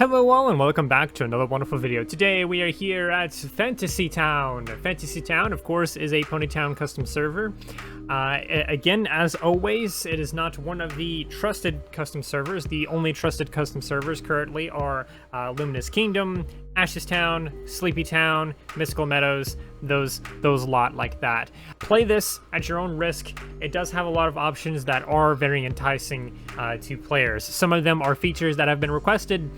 Hello all and welcome back to another wonderful video. Today we are here at Fantasy Town. Fantasy Town, of course, is a Ponytown custom server. Again, as always, it is not one of the trusted custom servers. The only trusted custom servers currently are Luminous Kingdom, Ashes Town, Sleepy Town, Mystical Meadows, those lot like that. Play this at your own risk. It does have a lot of options that are very enticing to players. Some of them are features that have been requested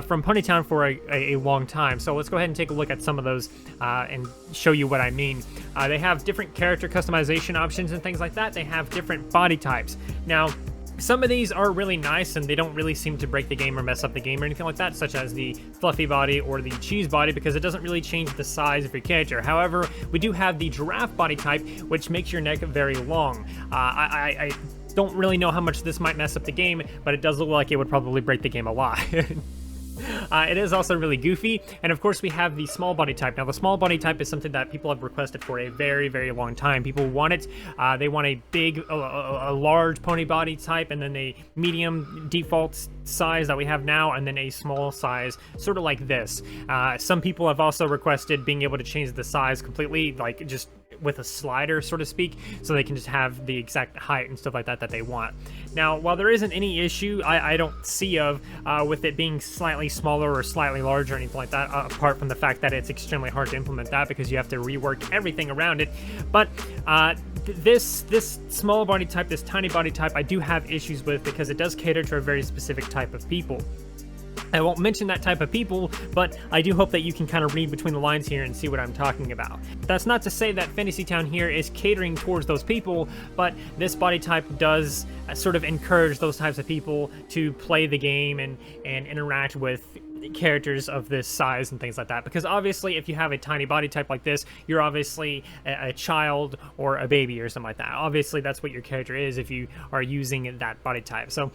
from Ponytown for a long time. So let's go ahead and take a look at some of those and show you what I mean. They have different character customization options and things like that. They have different body types. Now, some of these are really nice and they don't really seem to break the game or mess up the game or anything like that, such as the fluffy body or the cheese body, because it doesn't really change the size of your character. However, we do have the giraffe body type, which makes your neck very long. I don't really know how much this might mess up the game, but it does look like it would probably break the game a lot. It is also really goofy, and of course we have the small body type. Now the small body type is something that people have requested for a very long time. People want it. They want a big, a large pony body type, and then a medium default size that we have now, and then a small size, sort of like this. Some people have also requested being able to change the size completely, like just with a slider, so to speak, so they can just have the exact height and stuff like that that they want. Now, while there isn't any issue I don't see of with it being slightly smaller or slightly larger or anything like that, apart from the fact that it's extremely hard to implement that because you have to rework everything around it. But this small body type, this tiny body type, I do have issues with because it does cater to a very specific type of people. I won't mention that type of people, but I do hope that you can kind of read between the lines here and see what I'm talking about. That's not to say that Fantasy Town here is catering towards those people, but this body type does sort of encourage those types of people to play the game and interact with characters of this size and things like that, because obviously if you have a tiny body type like this, you're obviously a child or a baby or something like that. Obviously that's what your character is if you are using that body type. So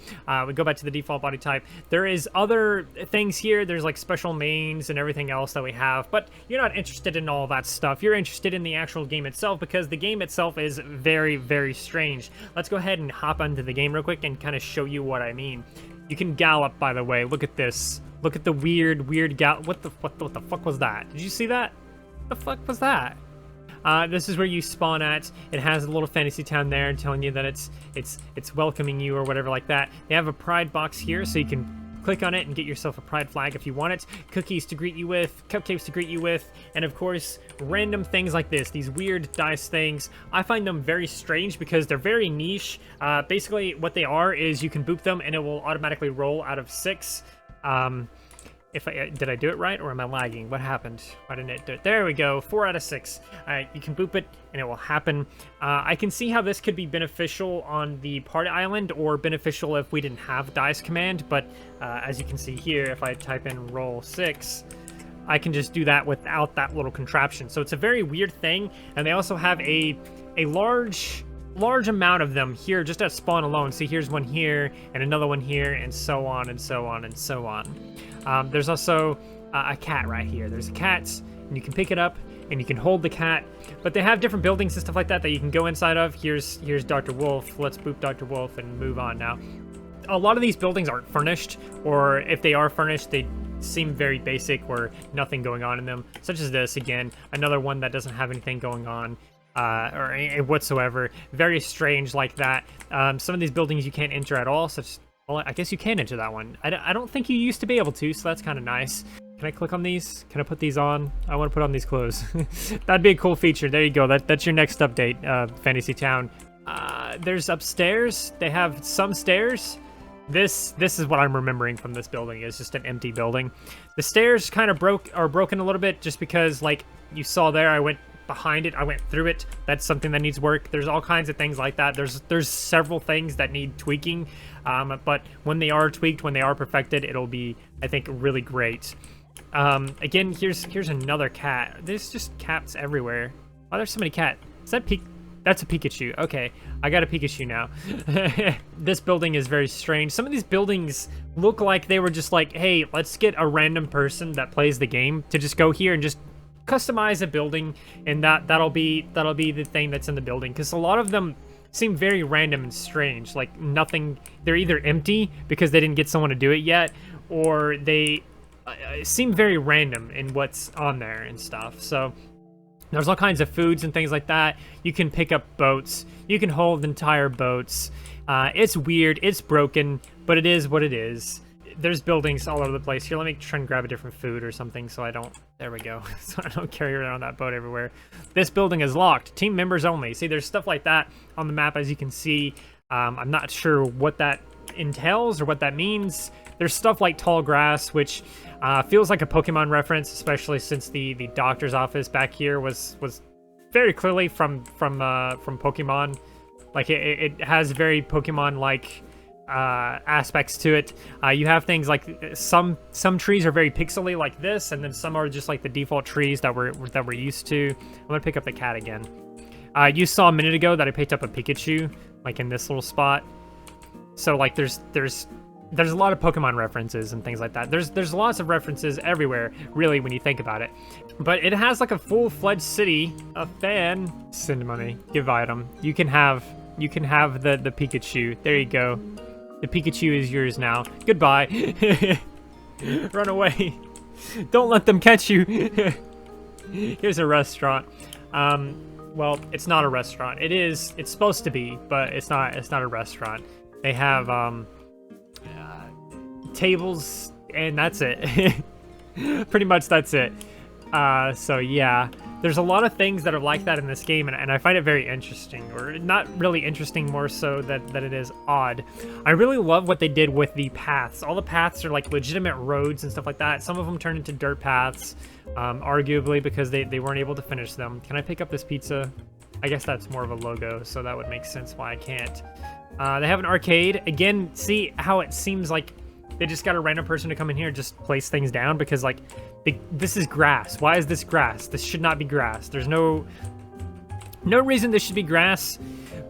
we go back to the default body type. There is other things here. There's like special mains and everything else that we have, but you're not interested in all that stuff. You're interested in the actual game itself, because the game itself is very strange. Let's go ahead and hop onto the game real quick and kind of show you what I mean. You can gallop, by the way. Look at this. Look at the weird gallop. What the fuck was that? Did you see that? What the fuck was that? This is where you spawn at. It has a little Fantasy Town there telling you that it's welcoming you or whatever like that. They have a pride box here, so you can click on it and get yourself a pride flag if you want it. Cookies to greet you with, cupcakes to greet you with, and of course, random things like this, these weird dice things. I find them very strange because they're very niche. Basically, what they are is you can boop them and it will automatically roll out of 6. Did I do it right, or am I lagging? What happened? Why didn't it do it? There we go, 4 out of 6. You can boop it and it will happen. I can see how this could be beneficial on the party island, or beneficial if we didn't have dice command, but as you can see here, if I type in roll 6, I can just do that without that little contraption. So it's a very weird thing, and they also have a large amount of them here just at spawn alone. See, here's one here and another one here, and so on and so on and so on. There's also a cat right here. There's a cat, and you can pick it up and you can hold the cat, but they have different buildings and stuff like that that you can go inside of. Here's Dr. Wolf. Let's boop Dr. Wolf and move on now. A lot of these buildings aren't furnished, or if they are furnished, they seem very basic or nothing going on in them, such as this. Again, another one that doesn't have anything going on or whatsoever. Very strange like that. Some of these buildings you can't enter at all, such, well, I guess you can enter that one. I don't think you used to be able to, so that's kind of nice. Can I click on these? Can I put these on? I want to put on these clothes. That'd be a cool feature. There you go. That's your next update, Fantasy Town. There's upstairs. They have some stairs. This is what I'm remembering from this building. It's just an empty building. The stairs kind of are broken a little bit, just because, like you saw there, I went behind it, I went through it. That's something that needs work. There's all kinds of things like that. There's several things that need tweaking, but when they are tweaked, when they are perfected, it'll be, I think, really great. Again, here's another cat. There's just cats everywhere. Oh, there's so many cats. Is that That's a Pikachu. Okay, I got a Pikachu now. This building is very strange. Some of these buildings look like they were just like, hey, let's get a random person that plays the game to just go here and just customize a building, and that'll be the thing that's in the building, because a lot of them seem very random and strange. Like nothing, they're either empty because they didn't get someone to do it yet, or they seem very random in what's on there and stuff. So there's all kinds of foods and things like that. You can pick up boats. You can hold entire boats. It's weird. It's broken, but it is what it is. There's buildings all over the place. Here, let me try and grab a different food or something so I don't... There we go. So I don't carry around that boat everywhere. This building is locked. Team members only. See, there's stuff like that on the map, as you can see. I'm not sure what that entails or what that means. There's stuff like tall grass, which feels like a Pokemon reference, especially since the doctor's office back here was very clearly from Pokemon. Like it has very Pokemon-like aspects to it. You have things like some trees are very pixely like this, and then some are just like the default trees that we're used to. I'm gonna pick up the cat again. You saw a minute ago that I picked up a Pikachu, like in this little spot. So like there's a lot of Pokemon references and things like that. There's lots of references everywhere, really, when you think about it. But it has like a full-fledged city, a fan. Send money, give item. You can have the Pikachu. There you go. The Pikachu is yours now. Goodbye. Run away. Don't let them catch you. Here's a restaurant. Well, it's not a restaurant. It's supposed to be, but it's not a restaurant. They have tables, and that's it. Pretty much that's it. So yeah, there's a lot of things that are like that in this game, and I find it very interesting, or not really interesting, more so that it is odd. I really love what they did with the paths. All the paths are like legitimate roads and stuff like that. Some of them turn into dirt paths, arguably because they weren't able to finish them. Can I pick up this pizza? I guess that's more of a logo, so that would make sense why I can't. They have an arcade. Again, see how it seems like they just got a random person to come in here and just place things down, because like this is grass. Why is this grass? This should not be grass. There's no reason this should be grass.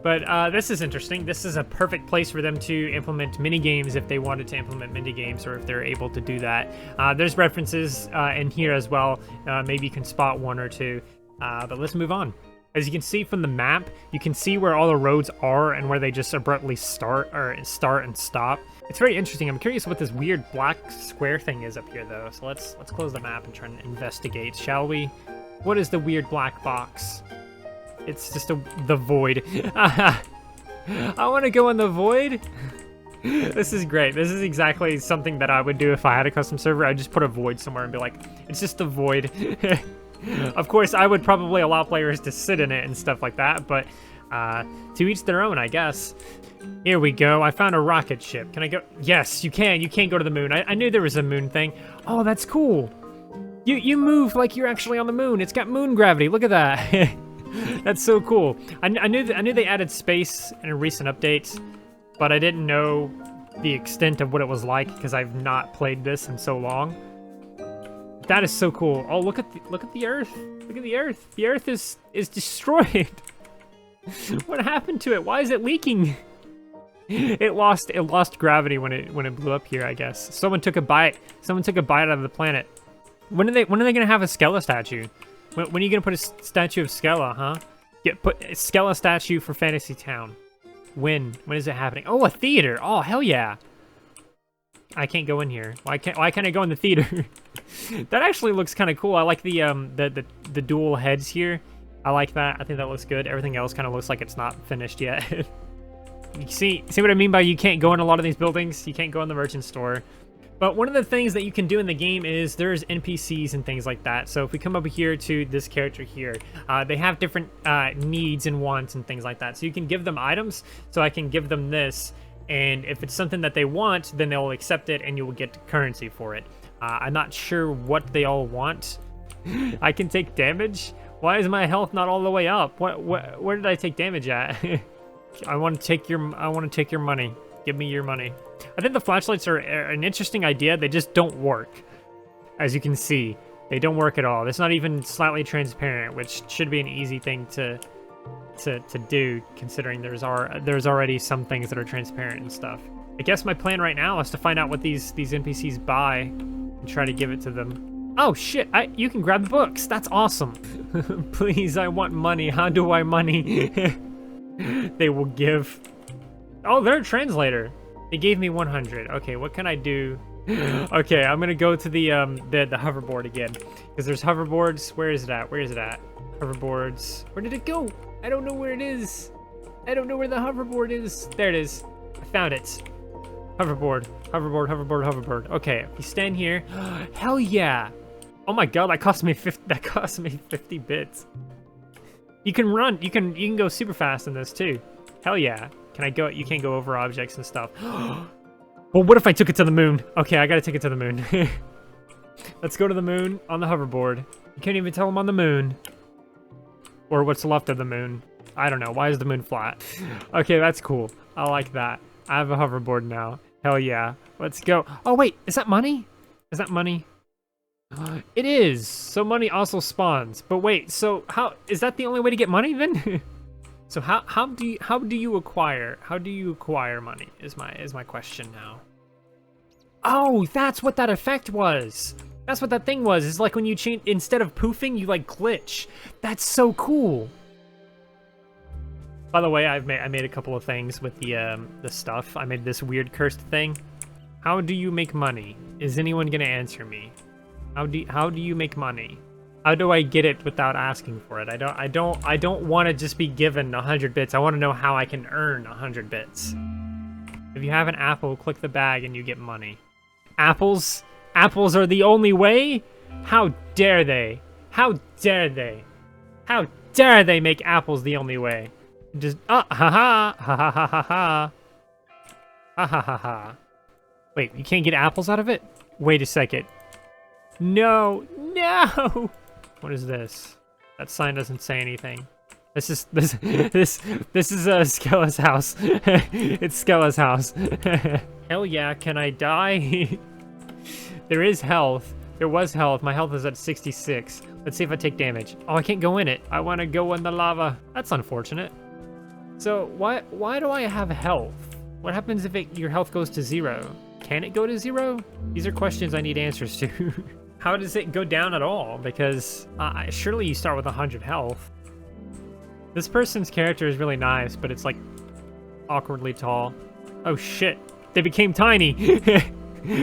But this is interesting. This is a perfect place for them to implement mini games if they wanted to implement mini games, or if they're able to do that. There's references in here as well. Maybe you can spot one or two. But let's move on. As you can see from the map, you can see where all the roads are and where they just abruptly start and stop. It's very interesting. I'm curious what this weird black square thing is up here, though. So let's close the map and try and investigate, shall we? What is the weird black box? It's just the void. I want to go in the void. This is great. This is exactly something that I would do if I had a custom server. I'd just put a void somewhere and be like, it's just a void. Of course, I would probably allow players to sit in it and stuff like that, but to each their own, I guess. Here we go. I found a rocket ship. Can I go? Yes, you can. You can't go to the moon. I knew there was a moon thing. Oh, that's cool. You move like you're actually on the moon. It's got moon gravity. Look at that. That's so cool. I knew they added space in a recent update, but I didn't know the extent of what it was like because I've not played this in so long. That is so cool. Oh, look at the Earth. Look at the Earth. The Earth is destroyed. What happened to it? Why is it leaking? It lost gravity when it blew up here, I guess. Someone took a bite. Someone took a bite out of the planet. When are they gonna have a Skella statue? When are you gonna put a statue of Skella, huh? Put a Skella statue for Fantasy Town. When is it happening? Oh, a theater. Oh, hell yeah. I can't go in here. Why can't I go in the theater? That actually looks kind of cool. I like the dual heads here. I like that. I think that looks good. Everything else kind of looks like it's not finished yet. You see what I mean by you can't go in a lot of these buildings? You can't go in the merchant store. But one of the things that you can do in the game is there's NPCs and things like that. So if we come over here to this character here, they have different needs and wants and things like that. So you can give them items. So I can give them this. And if it's something that they want, then they'll accept it and you will get currency for it. I'm not sure what they all want. I can take damage? Why is my health not all the way up? Where did I take damage at? I want to take your money. Give me your money. I think the flashlights are an interesting idea. They just don't work. As you can see, they don't work at all. It's not even slightly transparent, which should be an easy thing to do, considering there's already some things that are transparent and stuff. I guess my plan right now is to find out what these NPCs buy and try to give it to them. Oh shit, you can grab the books. That's awesome. Please, I want money. How do I money? They will give. Oh, they're a translator. They gave me 100. Okay, what can I do Okay, I'm gonna go to the hoverboard again, because there's hoverboards. Where is it at? Where is it at? Hoverboards. Where did it go? I don't know where it is. I don't know where the hoverboard is. There it is. I found it. Hoverboard, hoverboard, hoverboard, hoverboard. Okay, if you stand here, hell yeah! Oh my god, that cost me 50. That cost me 50 bits. You can run. You can go super fast in this too. Hell yeah! Can I go? You can't go over objects and stuff. Well, what if I took it to the moon? Okay, I gotta take it to the moon. Let's go to the moon on the hoverboard. You can't even tell I'm on the moon. Or what's left of the moon. I don't know. Why is the moon flat? Okay, that's cool. I like that. I have a hoverboard now. Hell yeah. Let's go. Oh, wait. Is that money? Is that money? It is. So money also spawns. But wait, so how is that the only way to get money then? So how do you acquire money is my question now. Oh, that's what that effect was. That's what that thing was. It's like when you change, instead of poofing, you like glitch. That's so cool. By the way, I made a couple of things with the stuff. I made this weird cursed thing. How do you make money? Is anyone gonna answer me? How do you make money? How do I get it without asking for it? I don't want to just be given 100 bits. I want to know how I can earn 100 bits. If you have an apple, click the bag and you get money. Apples are the only way? How dare they? How dare they? How dare they make apples the only way? Just ha ha ha ha ha ha ha ha ha ha ha. Wait, you can't get apples out of it? Wait a second. No, no. What is this? That sign doesn't say anything. This is Skella's house. It's Skella's house. Hell yeah, can I die? There is health. There was health. My health is at 66. Let's see if I take damage. Oh, I can't go in it. I want to go in the lava. That's unfortunate. So why do I have health? What happens if your health goes to 0? Can it go to 0? These are questions I need answers to. How does it go down at all? Because surely you start with 100 health. This person's character is really nice, but it's like awkwardly tall. Oh shit! They became tiny.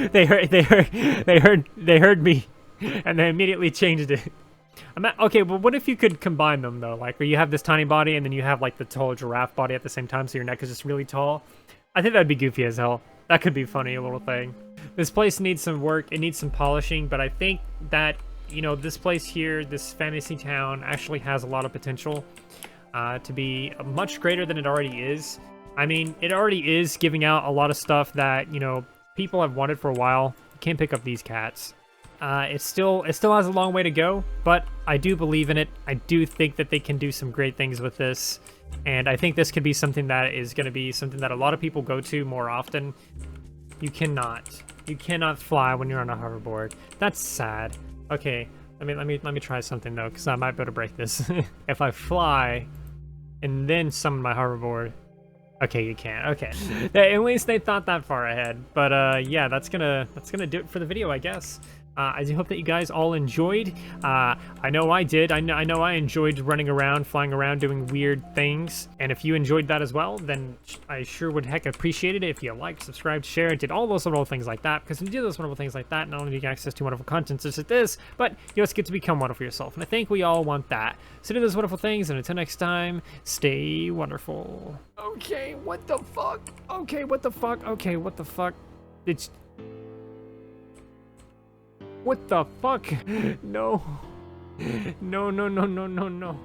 they heard me, and they immediately changed it. Okay, but what if you could combine them though? Like, where you have this tiny body and then you have like the tall giraffe body at the same time, so your neck is just really tall. I think that'd be goofy as hell. That could be funny, a little thing. This place needs some work. It needs some polishing, but I think that, you know, this place here, this fantasy town, actually has a lot of potential to be much greater than it already is. I mean, it already is giving out a lot of stuff that, you know, people have wanted for a while. You can't pick up these cats. It still has a long way to go, but I do believe in it. I do think that they can do some great things with this, and I think this could be something that is going to be something that a lot of people go to more often. You cannot fly when you're on a hoverboard. That's sad. Okay, let me try something though, because I might be able to break this. If I fly and then summon my hoverboard. Okay, you can't. Okay, at least they thought that far ahead. But yeah, that's gonna do it for the video, I guess. I do hope that you guys all enjoyed. I know I did. I know I enjoyed running around, flying around, doing weird things. And if you enjoyed that as well, then I sure would heck appreciate it if you liked, subscribed, shared, did all those wonderful things like that. Because when you do those wonderful things like that, not only do you get access to wonderful content such as this, but you also get to become wonderful yourself. And I think we all want that. So do those wonderful things, and until next time, stay wonderful. Okay, what the fuck? Okay, what the fuck? Okay, what the fuck? It's... What the fuck? No. No, no, no, no, no, no.